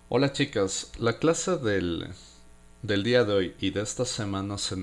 Hola chicas, la clase del día de hoy y de esta semana se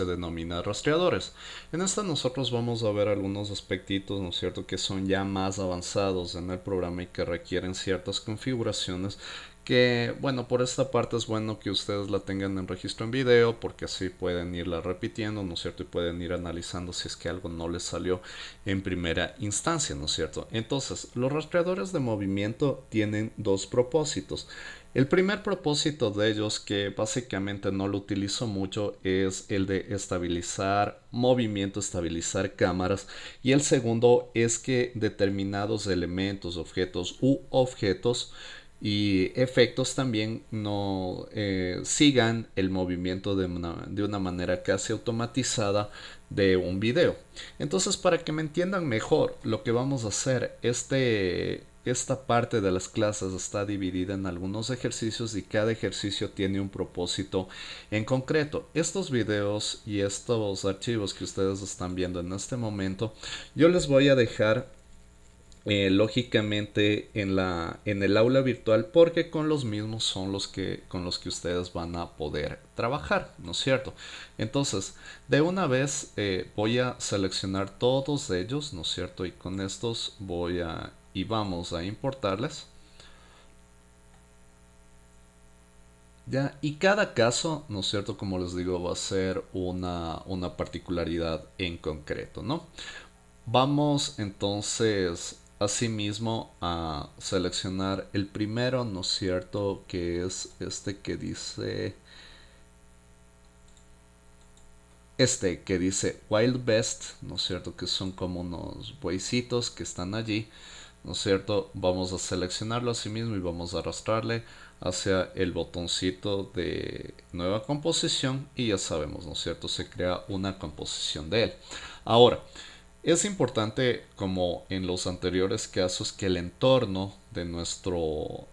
denomina rastreadores. En esta nosotros vamos a ver algunos aspectitos, ¿no es cierto?, que son ya más avanzados en el programa y que requieren ciertas configuraciones que, bueno, por esta parte es bueno que ustedes la tengan en registro en video porque así pueden irla repitiendo, ¿no es cierto? Y pueden ir analizando si es que algo no les salió en primera instancia, ¿no es cierto? Entonces, los rastreadores de movimiento tienen dos propósitos. El primer propósito de ellos, que básicamente no lo utilizo mucho, es el de estabilizar movimiento, estabilizar cámaras. Y el segundo es que determinados elementos, objetos u objetos y efectos también no sigan el movimiento de una manera casi automatizada de un video. Entonces, para que me entiendan mejor, lo que vamos a hacer, esta parte de las clases está dividida en algunos ejercicios y cada ejercicio tiene un propósito en concreto. Estos videos y estos archivos que ustedes están viendo en este momento, yo les voy a dejar lógicamente en el aula virtual porque con los mismos son con los que ustedes van a poder trabajar, ¿no es cierto? Entonces, de una vez voy a seleccionar todos ellos, ¿no es cierto? Y con estos y vamos a importarles. Ya, y cada caso, ¿no es cierto? Como les digo, va a ser una particularidad en concreto, ¿no? Vamos entonces asimismo a seleccionar el primero, ¿no es cierto? Que es este que dice, Wild Best, ¿no es cierto? Que son como unos bueycitos que están allí, ¿no es cierto? Vamos a seleccionarlo asimismo y vamos a arrastrarle hacia el botoncito de nueva composición y ya sabemos, ¿no es cierto? Se crea una composición de él. Ahora, es importante, como en los anteriores casos, que el entorno de nuestro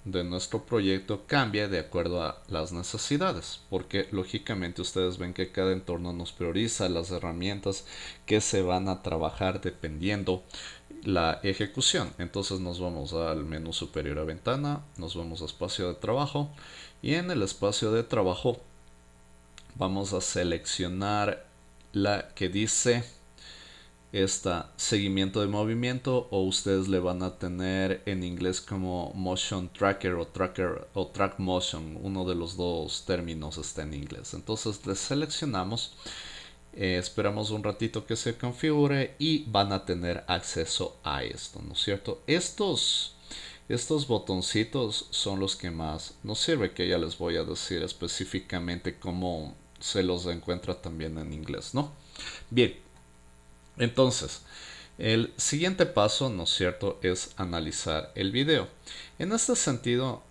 proyecto cambie de acuerdo a las necesidades, porque lógicamente ustedes ven que cada entorno nos prioriza las herramientas que se van a trabajar dependiendo la ejecución. Entonces nos vamos al menú superior a ventana, nos vamos a espacio de trabajo y en el espacio de trabajo vamos a seleccionar la que dice seguimiento de movimiento, o ustedes le van a tener en inglés como motion tracker o track motion. Uno de los dos términos está en inglés. Entonces les seleccionamos, esperamos un ratito que se configure y van a tener acceso a esto, ¿no es cierto? Estos botoncitos son los que más nos sirve, que ya les voy a decir específicamente cómo se los encuentra también en inglés, ¿no? Bien, entonces, el siguiente paso, ¿no es cierto?, es analizar el video. En este sentido,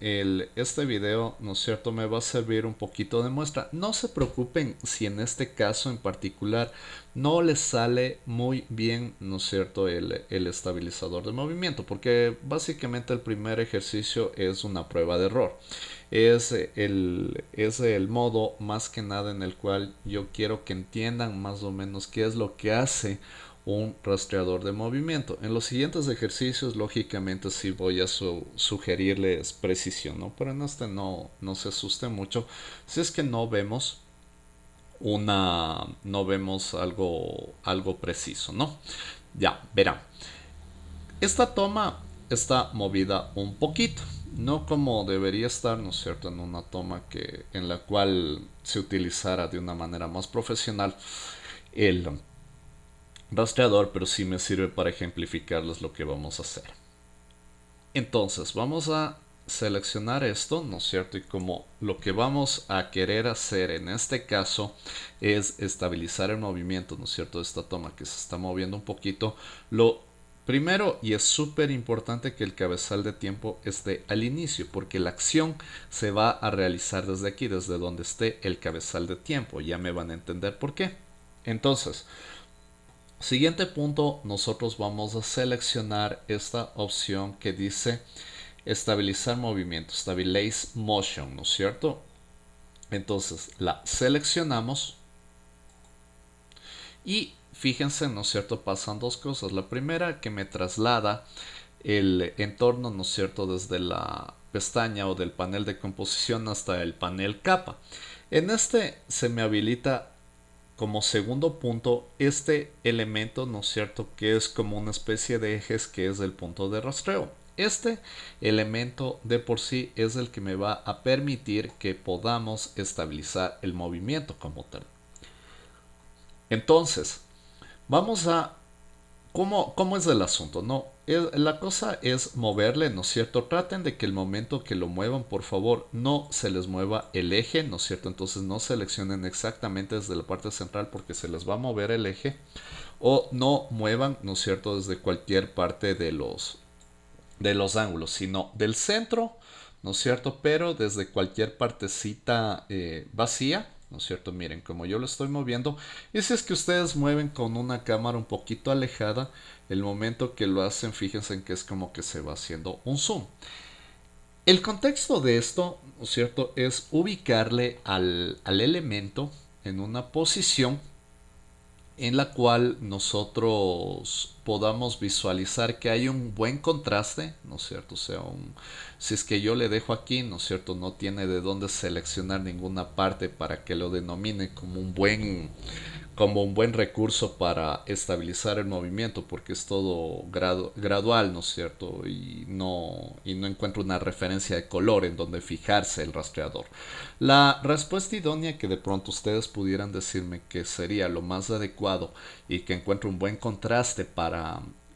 este video, ¿no es cierto?, me va a servir un poquito de muestra. No se preocupen si en este caso en particular no les sale muy bien, ¿no es cierto?, el estabilizador de movimiento, porque básicamente el primer ejercicio es una prueba de error. Es el modo más que nada en el cual yo quiero que entiendan más o menos qué es lo que hace un rastreador de movimiento. En los siguientes ejercicios, lógicamente, sí voy a sugerirles precisión, ¿no? Pero en este no se asuste mucho si es que no vemos algo preciso, ¿no? Ya, verán. Esta toma está movida un poquito, no como debería estar, ¿no es cierto?, en una toma en la cual se utilizara de una manera más profesional el rastreador, pero sí me sirve para ejemplificarles lo que vamos a hacer. Entonces, vamos a seleccionar esto, ¿no es cierto? Y como lo que vamos a querer hacer en este caso es estabilizar el movimiento, ¿no es cierto?, de esta toma que se está moviendo un poquito, lo primero, y es súper importante, que el cabezal de tiempo esté al inicio, porque la acción se va a realizar desde aquí, desde donde esté el cabezal de tiempo. Ya me van a entender por qué. Entonces, siguiente punto, nosotros vamos a seleccionar esta opción que dice estabilizar movimiento, stabilize motion, ¿no es cierto? Entonces la seleccionamos y fíjense, ¿no es cierto?, pasan dos cosas. La primera, que me traslada el entorno, ¿no es cierto?, desde pestaña o del panel de composición hasta el panel capa. En este se me habilita como segundo punto este elemento, ¿no es cierto?, que es como una especie de ejes, que es el punto de rastreo. Este elemento de por sí es el que me va a permitir que podamos estabilizar el movimiento como tal. Entonces, vamos a ¿cómo es el asunto? No, la cosa es moverle, ¿no es cierto? Traten de que el momento que lo muevan, por favor, no se les mueva el eje, ¿no es cierto? Entonces no seleccionen exactamente desde la parte central porque se les va a mover el eje. O no muevan, ¿no es cierto?, desde cualquier parte de los ángulos, sino del centro, ¿no es cierto? Pero desde cualquier partecita vacía, ¿no es cierto? Miren, como yo lo estoy moviendo. Y si es que ustedes mueven con una cámara un poquito alejada, el momento que lo hacen, fíjense en que es como que se va haciendo un zoom. El contexto de esto, ¿no es cierto?, es ubicarle al elemento en una posición en la cual nosotros podamos visualizar que hay un buen contraste, ¿no es cierto? O sea, si es que yo le dejo aquí, ¿no es cierto?, no tiene de dónde seleccionar ninguna parte para que lo denomine como un buen recurso para estabilizar el movimiento, porque es todo gradual, ¿no es cierto? Y no encuentro una referencia de color en donde fijarse el rastreador. La respuesta idónea que de pronto ustedes pudieran decirme que sería lo más adecuado y que encuentro un buen contraste para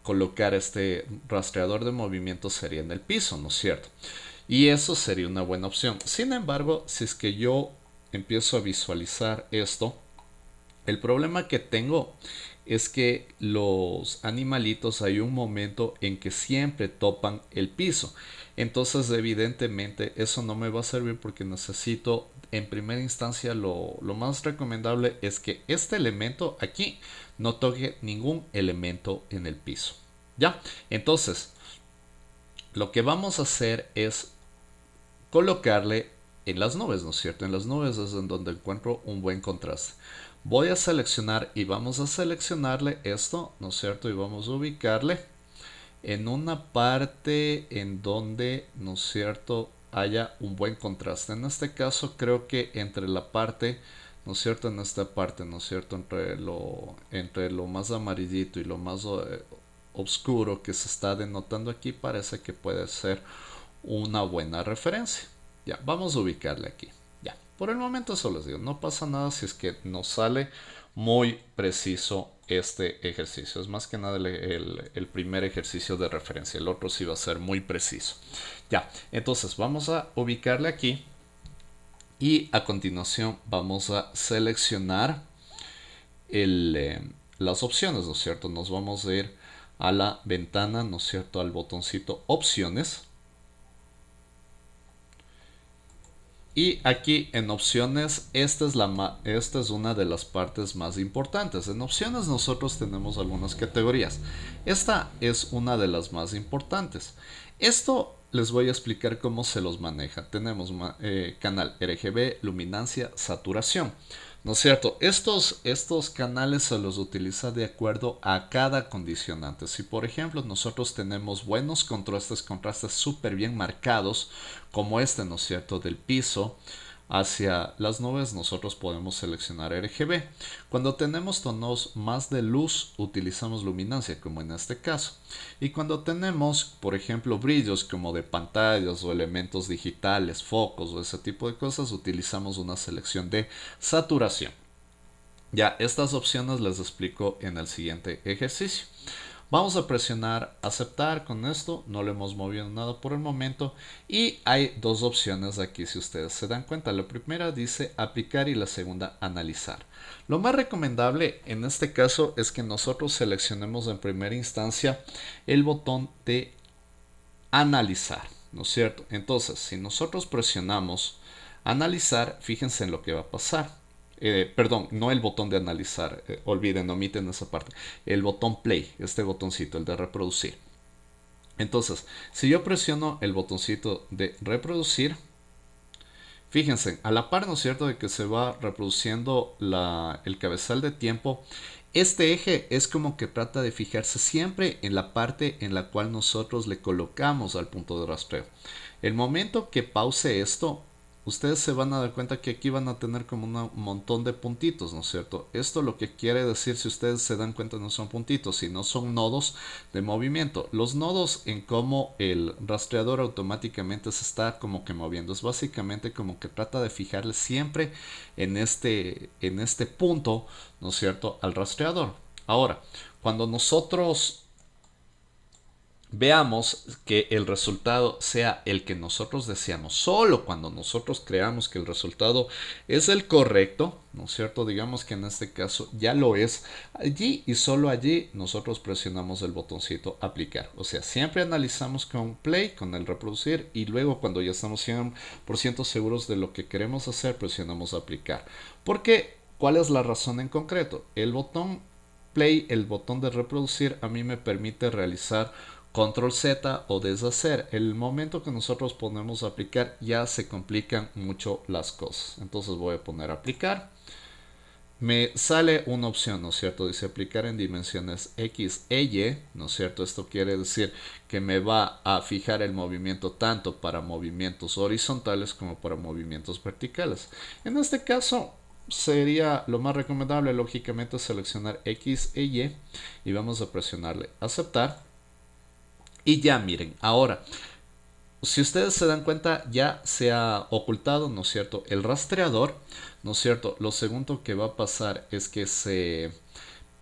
colocar este rastreador de movimiento sería en el piso, ¿no es cierto? Y eso sería una buena opción. Sin embargo, si es que yo empiezo a visualizar esto, el problema que tengo es que los animalitos hay un momento en que siempre topan el piso. Entonces evidentemente eso no me va a servir porque necesito en primera instancia lo más recomendable es que este elemento aquí no toque ningún elemento en el piso. ¿Ya? Entonces lo que vamos a hacer es colocarle en las nubes, ¿no es cierto? En las nubes es en donde encuentro un buen contraste. Voy a seleccionar y vamos a seleccionarle esto, ¿no es cierto? Y vamos a ubicarle en una parte en donde, ¿no es cierto?, haya un buen contraste. En este caso creo que entre la parte, ¿no es cierto?, en esta parte, ¿no es cierto?, entre lo más amarillito y lo más oscuro que se está denotando aquí, parece que puede ser una buena referencia. Ya, vamos a ubicarle aquí. Ya, por el momento solo les digo, no pasa nada si es que nos sale muy preciso este ejercicio. Es más que nada el primer ejercicio de referencia. El otro sí va a ser muy preciso. Ya, entonces vamos a ubicarle aquí. Y a continuación vamos a seleccionar las opciones, ¿no es cierto? Nos vamos a ir a la ventana, ¿no es cierto?, al botoncito opciones. Y aquí en opciones, esta es una de las partes más importantes. En opciones nosotros tenemos algunas categorías. Esta es una de las más importantes. Esto les voy a explicar cómo se los maneja. Tenemos canal RGB, luminancia, saturación. ¿No es cierto? Estos canales se los utiliza de acuerdo a cada condicionante. Si por ejemplo nosotros tenemos buenos contrastes súper bien marcados, como este, ¿no es cierto?, del piso hacia las nubes, nosotros podemos seleccionar RGB. Cuando tenemos tonos más de luz, utilizamos luminancia, como en este caso. Y cuando tenemos, por ejemplo, brillos como de pantallas o elementos digitales, focos o ese tipo de cosas, utilizamos una selección de saturación. Ya, estas opciones les explico en el siguiente ejercicio. Vamos a presionar aceptar con esto, no le hemos movido nada por el momento y hay dos opciones aquí si ustedes se dan cuenta. La primera dice aplicar y la segunda analizar. Lo más recomendable en este caso es que nosotros seleccionemos en primera instancia el botón de analizar, ¿no es cierto? Entonces, si nosotros presionamos analizar, fíjense en lo que va a pasar. Perdón, no el botón de analizar, olviden, omiten esa parte. El botón play, este botoncito, el de reproducir. Entonces, si yo presiono el botoncito de reproducir, fíjense, a la par, ¿no es cierto?, de que se va reproduciendo el cabezal de tiempo, Este eje es como que trata de fijarse siempre en la parte en la cual nosotros le colocamos al punto de rastreo. El momento que pause esto, ustedes se van a dar cuenta que aquí van a tener como un montón de puntitos, ¿no es cierto? Esto lo que quiere decir, si ustedes se dan cuenta, no son puntitos, sino son nodos de movimiento. Los nodos en cómo el rastreador automáticamente se está como que moviendo. Es básicamente como que trata de fijarle siempre en este punto, ¿no es cierto?, al rastreador. Ahora, cuando nosotros veamos que el resultado sea el que nosotros deseamos, solo cuando nosotros creamos que el resultado es el correcto, ¿no es cierto? Digamos que en este caso ya lo es, allí y solo allí nosotros presionamos el botoncito aplicar. O sea, siempre analizamos con play, con el reproducir, y luego cuando ya estamos 100% seguros de lo que queremos hacer, presionamos aplicar. Porque, ¿cuál es la razón en concreto? El botón play, el botón de reproducir, a mí me permite realizar control Z o deshacer. El momento que nosotros ponemos aplicar ya se complican mucho las cosas. Entonces voy a poner aplicar. Me sale una opción, ¿no es cierto? Dice aplicar en dimensiones X e Y, ¿no es cierto? Esto quiere decir que me va a fijar el movimiento tanto para movimientos horizontales como para movimientos verticales. En este caso sería lo más recomendable, lógicamente, seleccionar X e Y y vamos a presionarle aceptar. Y ya miren, ahora, si ustedes se dan cuenta, ya se ha ocultado, ¿no es cierto?, el rastreador, ¿no es cierto? Lo segundo que va a pasar es que se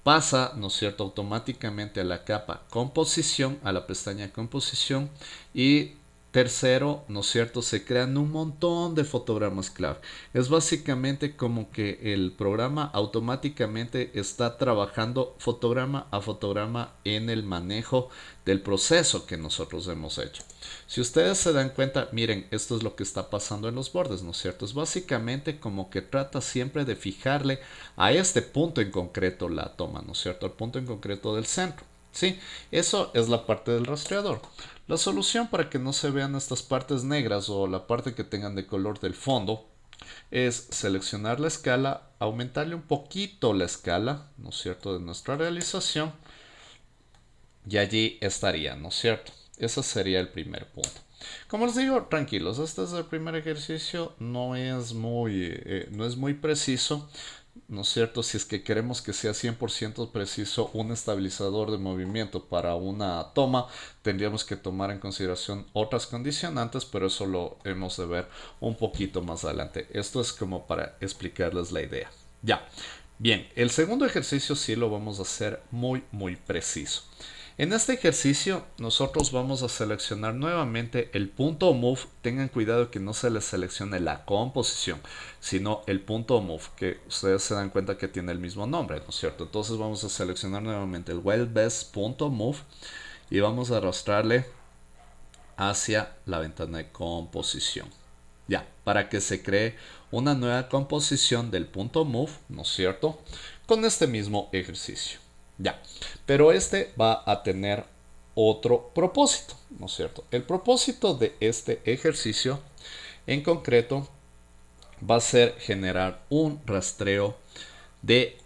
pasa, ¿no es cierto?, automáticamente a la capa composición, a la pestaña composición, y tercero, ¿no es cierto?, se crean un montón de fotogramas clave. Es básicamente como que el programa automáticamente está trabajando fotograma a fotograma en el manejo del proceso que nosotros hemos hecho. Si ustedes se dan cuenta, miren, esto es lo que está pasando en los bordes, ¿no es cierto? Es básicamente como que trata siempre de fijarle a este punto en concreto la toma, ¿no es cierto? Al punto en concreto del centro. Sí, eso es la parte del rastreador. La solución para que no se vean estas partes negras o la parte que tengan de color del fondo es seleccionar la escala, aumentarle un poquito la escala, ¿no es cierto?, de nuestra realización, y allí estaría, ¿no es cierto? Ese sería el primer punto. Como les digo, tranquilos, este es el primer ejercicio, no es muy preciso, ¿no es cierto? Si es que queremos que sea 100% preciso un estabilizador de movimiento para una toma, tendríamos que tomar en consideración otras condicionantes, pero eso lo hemos de ver un poquito más adelante. Esto es como para explicarles la idea. Ya, bien, el segundo ejercicio sí lo vamos a hacer muy preciso. En este ejercicio nosotros vamos a seleccionar nuevamente el punto Move. Tengan cuidado que no se les seleccione la composición, sino el punto Move, que ustedes se dan cuenta que tiene el mismo nombre, ¿no es cierto? Entonces vamos a seleccionar nuevamente el WellBest.move y vamos a arrastrarle hacia la ventana de composición. Ya, para que se cree una nueva composición del punto Move, ¿no es cierto?, con este mismo ejercicio. Ya, pero este va a tener otro propósito, ¿no es cierto? El propósito de este ejercicio en concreto va a ser generar un rastreo de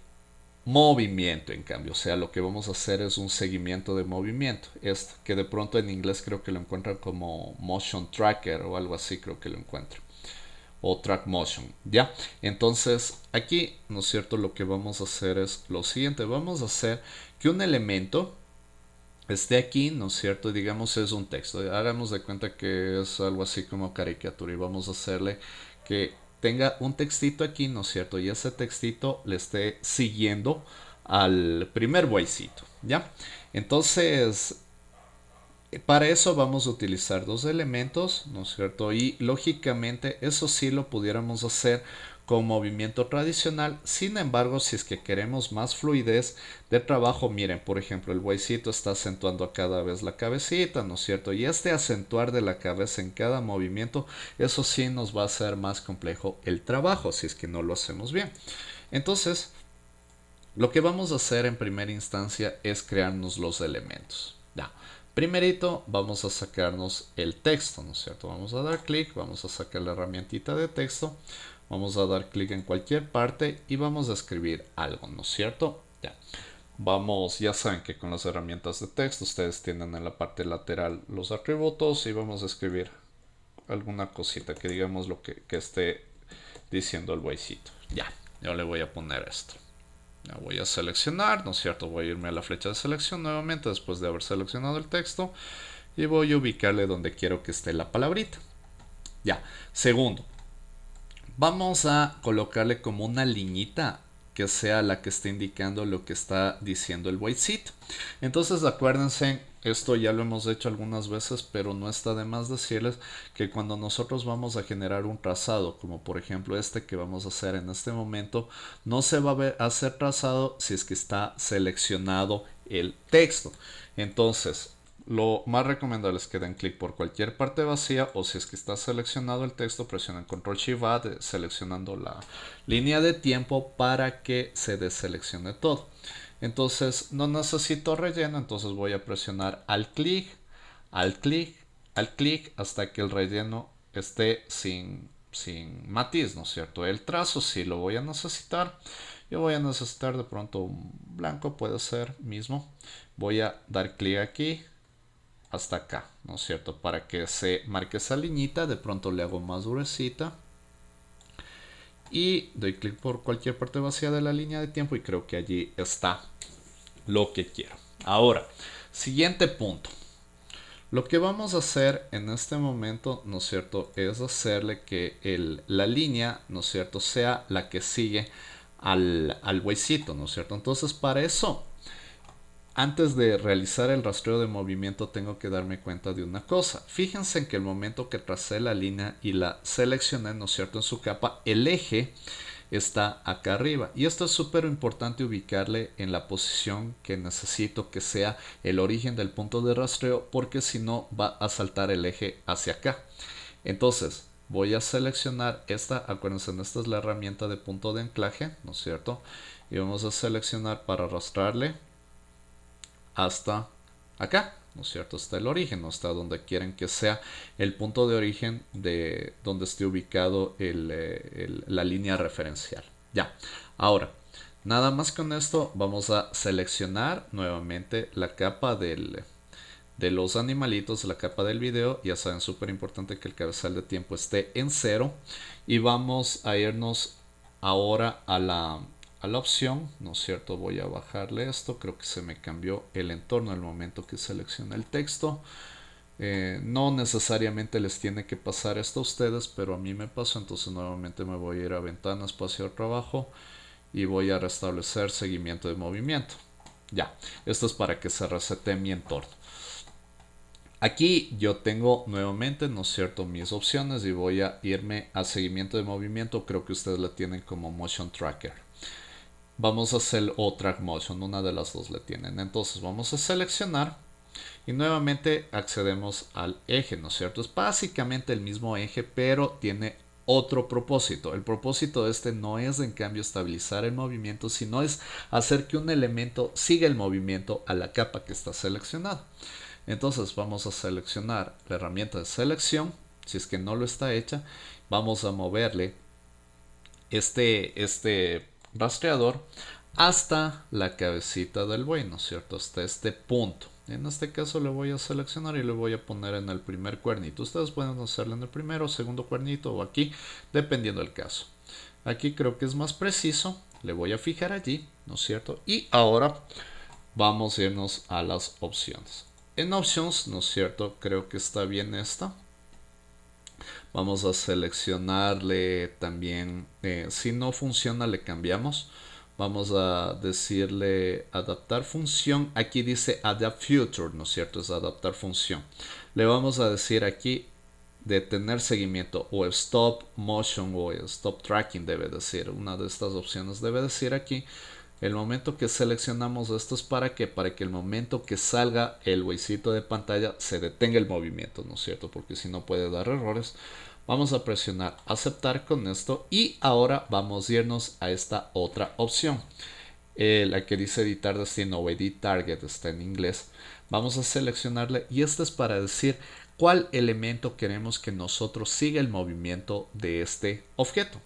movimiento, en cambio. O sea, lo que vamos a hacer es un seguimiento de movimiento. Esto, que de pronto en inglés creo que lo encuentran como motion tracker o algo así, creo que lo encuentran. O track motion, ¿ya? Entonces, aquí, ¿no es cierto?, lo que vamos a hacer es lo siguiente. Vamos a hacer que un elemento esté aquí, ¿no es cierto? Digamos es un texto. Hagamos de cuenta que es algo así como caricatura y vamos a hacerle que tenga un textito aquí, ¿no es cierto? Y ese textito le esté siguiendo al primer bueycito, ¿ya? Entonces, para eso vamos a utilizar dos elementos, ¿no es cierto? Y lógicamente eso sí lo pudiéramos hacer con movimiento tradicional. Sin embargo, si es que queremos más fluidez de trabajo, miren, por ejemplo, el bueycito está acentuando a cada vez la cabecita, ¿no es cierto? Y este acentuar de la cabeza en cada movimiento, eso sí nos va a hacer más complejo el trabajo si es que no lo hacemos bien. Entonces, lo que vamos a hacer en primera instancia es crearnos los elementos. Ya. Primerito vamos a sacarnos el texto, ¿no es cierto? Vamos a dar clic, vamos a sacar la herramientita de texto, vamos a dar clic en cualquier parte y vamos a escribir algo, ¿no es cierto? Ya. Vamos, ya saben que con las herramientas de texto ustedes tienen en la parte lateral los atributos y vamos a escribir alguna cosita que digamos lo que esté diciendo el bueycito. Ya, yo le voy a poner esto. Ya voy a seleccionar, ¿no es cierto? Voy a irme a la flecha de selección nuevamente después de haber seleccionado el texto y voy a ubicarle donde quiero que esté la palabrita. Ya, segundo, vamos a colocarle como una liñita que sea la que esté indicando lo que está diciendo el whitesheet. Entonces acuérdense, esto ya lo hemos hecho algunas veces, pero no está de más decirles que cuando nosotros vamos a generar un trazado, como por ejemplo este que vamos a hacer en este momento, no se va a hacer trazado si es que está seleccionado el texto. Entonces, lo más recomendable es que den clic por cualquier parte vacía o si es que está seleccionado el texto, presionen Control Shift A seleccionando la línea de tiempo para que se deseleccione todo. Entonces no necesito relleno, entonces voy a presionar al clic, al clic, al clic hasta que el relleno esté sin matiz, ¿no es cierto? El trazo sí lo voy a necesitar. Yo voy a necesitar de pronto un blanco, puede ser mismo. Voy a dar clic aquí hasta acá, ¿no es cierto? Para que se marque esa liñita, de pronto le hago más gruesita y doy clic por cualquier parte vacía de la línea de tiempo y creo que allí está lo que quiero. Ahora, siguiente punto. Lo que vamos a hacer en este momento, ¿no es cierto?, es hacerle que la línea, ¿no es cierto?, sea la que sigue al huesito, ¿no es cierto? Entonces, para eso antes de realizar el rastreo de movimiento tengo que darme cuenta de una cosa. Fíjense en que el momento que tracé la línea y la seleccioné, ¿no es cierto?, en su capa, el eje está acá arriba. Y esto es súper importante ubicarle en la posición que necesito que sea el origen del punto de rastreo, porque si no va a saltar el eje hacia acá. Entonces, voy a seleccionar esta, acuérdense, esta es la herramienta de punto de anclaje, ¿no es cierto? Y vamos a seleccionar para arrastrarle hasta acá, ¿no es cierto? Hasta el origen, hasta donde quieren que sea el punto de origen de donde esté ubicado la línea referencial. Ya, ahora, nada más con esto vamos a seleccionar nuevamente la capa de los animalitos, la capa del video. Ya saben, súper importante que el cabezal de tiempo esté en 0 y vamos a irnos ahora a la opción, ¿no es cierto? Voy a bajarle esto, creo que se me cambió el entorno al momento que seleccioné el texto. No necesariamente les tiene que pasar esto a ustedes, pero a mí me pasó, entonces nuevamente me voy a ir a ventana, espacio de trabajo y voy a restablecer seguimiento de movimiento. Ya, esto es para que se resete mi entorno. Aquí yo tengo nuevamente, ¿no es cierto?, mis opciones y voy a irme a seguimiento de movimiento. Creo que ustedes la tienen como Motion Tracker. Vamos a hacer o Track Motion, una de las dos le tienen. Entonces vamos a seleccionar y nuevamente accedemos al eje, ¿no es cierto? Es básicamente el mismo eje, pero tiene otro propósito. El propósito de este no es en cambio estabilizar el movimiento, sino es hacer que un elemento siga el movimiento a la capa que está seleccionada. Entonces vamos a seleccionar la herramienta de selección. Si es que no lo está hecha, vamos a moverle este rastreador hasta la cabecita del buey, ¿no es cierto? Hasta este punto. En este caso le voy a seleccionar y le voy a poner en el primer cuernito. Ustedes pueden hacerlo en el primero o segundo cuernito o aquí, dependiendo del caso. Aquí creo que es más preciso. Le voy a fijar allí, ¿no es cierto? Y ahora vamos a irnos a las opciones. En options, ¿no es cierto? Creo que está bien esta. Vamos a seleccionarle también, si no funciona le cambiamos. Vamos a decirle adaptar función. Aquí dice adapt future, ¿no es cierto? Es adaptar función. Le vamos a decir aquí detener seguimiento o stop motion o stop tracking debe decir. Una de estas opciones debe decir aquí. El momento que seleccionamos esto es para que el momento que salga el huesito de pantalla se detenga el movimiento, ¿no es cierto? Porque si no puede dar errores. Vamos a presionar aceptar con esto y ahora vamos a irnos a esta otra opción. La que dice editar destino o edit target está en inglés. Vamos a seleccionarle y esto es para decir cuál elemento queremos que nosotros siga el movimiento de este objeto.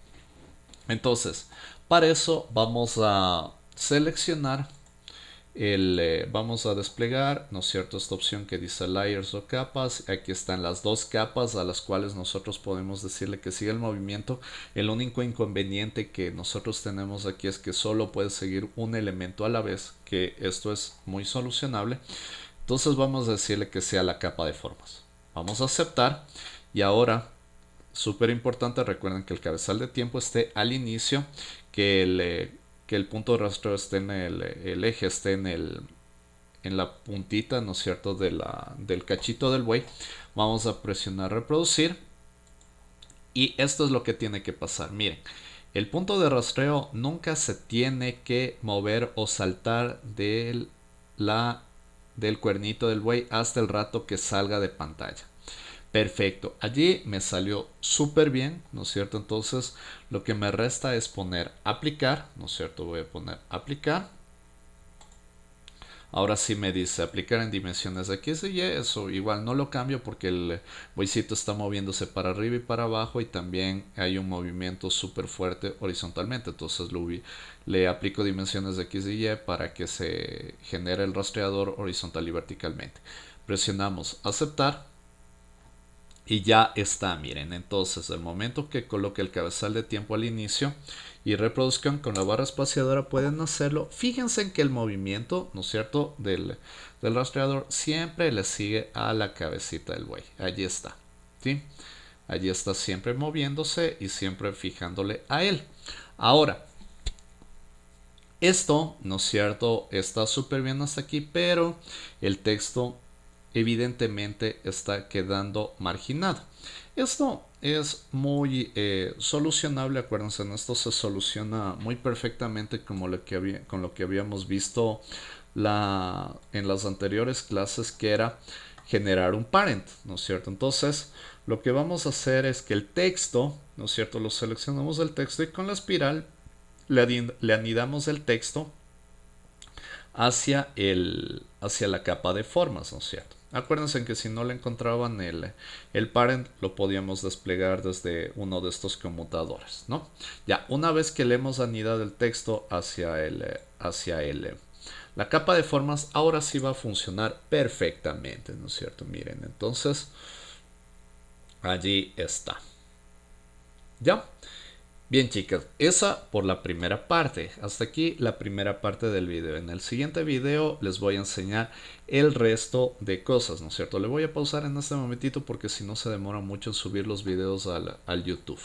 Entonces, para eso vamos a seleccionar vamos a desplegar, ¿no es cierto?, esta opción que dice layers o capas. Aquí están las dos capas a las cuales nosotros podemos decirle que siga el movimiento. El único inconveniente que nosotros tenemos aquí es que solo puede seguir un elemento a la vez, que esto es muy solucionable. Entonces vamos a decirle que sea la capa de formas. Vamos a aceptar y ahora, súper importante, recuerden que el cabezal de tiempo esté al inicio, que el punto de rastreo esté en el eje, esté en la puntita, ¿no es cierto?, del cachito del buey. Vamos a presionar reproducir y esto es lo que tiene que pasar. Miren, el punto de rastreo nunca se tiene que mover o saltar del cuernito del buey hasta el rato que salga de pantalla. Perfecto, allí me salió súper bien, ¿no es cierto? Entonces lo que me resta es poner aplicar, ¿no es cierto? Voy a poner aplicar. Ahora sí me dice aplicar en dimensiones de X y Y. Eso igual no lo cambio porque el bueycito está moviéndose para arriba y para abajo y también hay un movimiento súper fuerte horizontalmente. Entonces le aplico dimensiones de X y Y para que se genere el rastreador horizontal y verticalmente. Presionamos aceptar. Y ya está, miren, entonces el momento que coloque el cabezal de tiempo al inicio y reproduzcan con la barra espaciadora pueden hacerlo. Fíjense en que el movimiento, ¿no es cierto?, del rastreador siempre le sigue a la cabecita del buey. Allí está, ¿sí? Allí está siempre moviéndose y siempre fijándole a él. Ahora, esto, ¿no es cierto?, está súper bien hasta aquí, pero el texto evidentemente está quedando marginado. Esto es muy solucionable, acuérdense, esto se soluciona muy perfectamente como con lo que habíamos visto en las anteriores clases, que era generar un parent, ¿no es cierto? Entonces lo que vamos a hacer es que el texto, ¿no es cierto?, lo seleccionamos del texto y con la espiral le anidamos el texto hacia la capa de formas, ¿no es cierto? Acuérdense que si no le encontraban el parent, lo podíamos desplegar desde uno de estos conmutadores, ¿no? Ya, una vez que le hemos anidado el texto la capa de formas, ahora sí va a funcionar perfectamente, ¿no es cierto? Miren, entonces, allí está. ¿Ya? Bien, chicas, esa por la primera parte. Hasta aquí la primera parte del video. En el siguiente video les voy a enseñar el resto de cosas, ¿no es cierto? Le voy a pausar en este momentito porque si no se demora mucho en subir los videos al YouTube.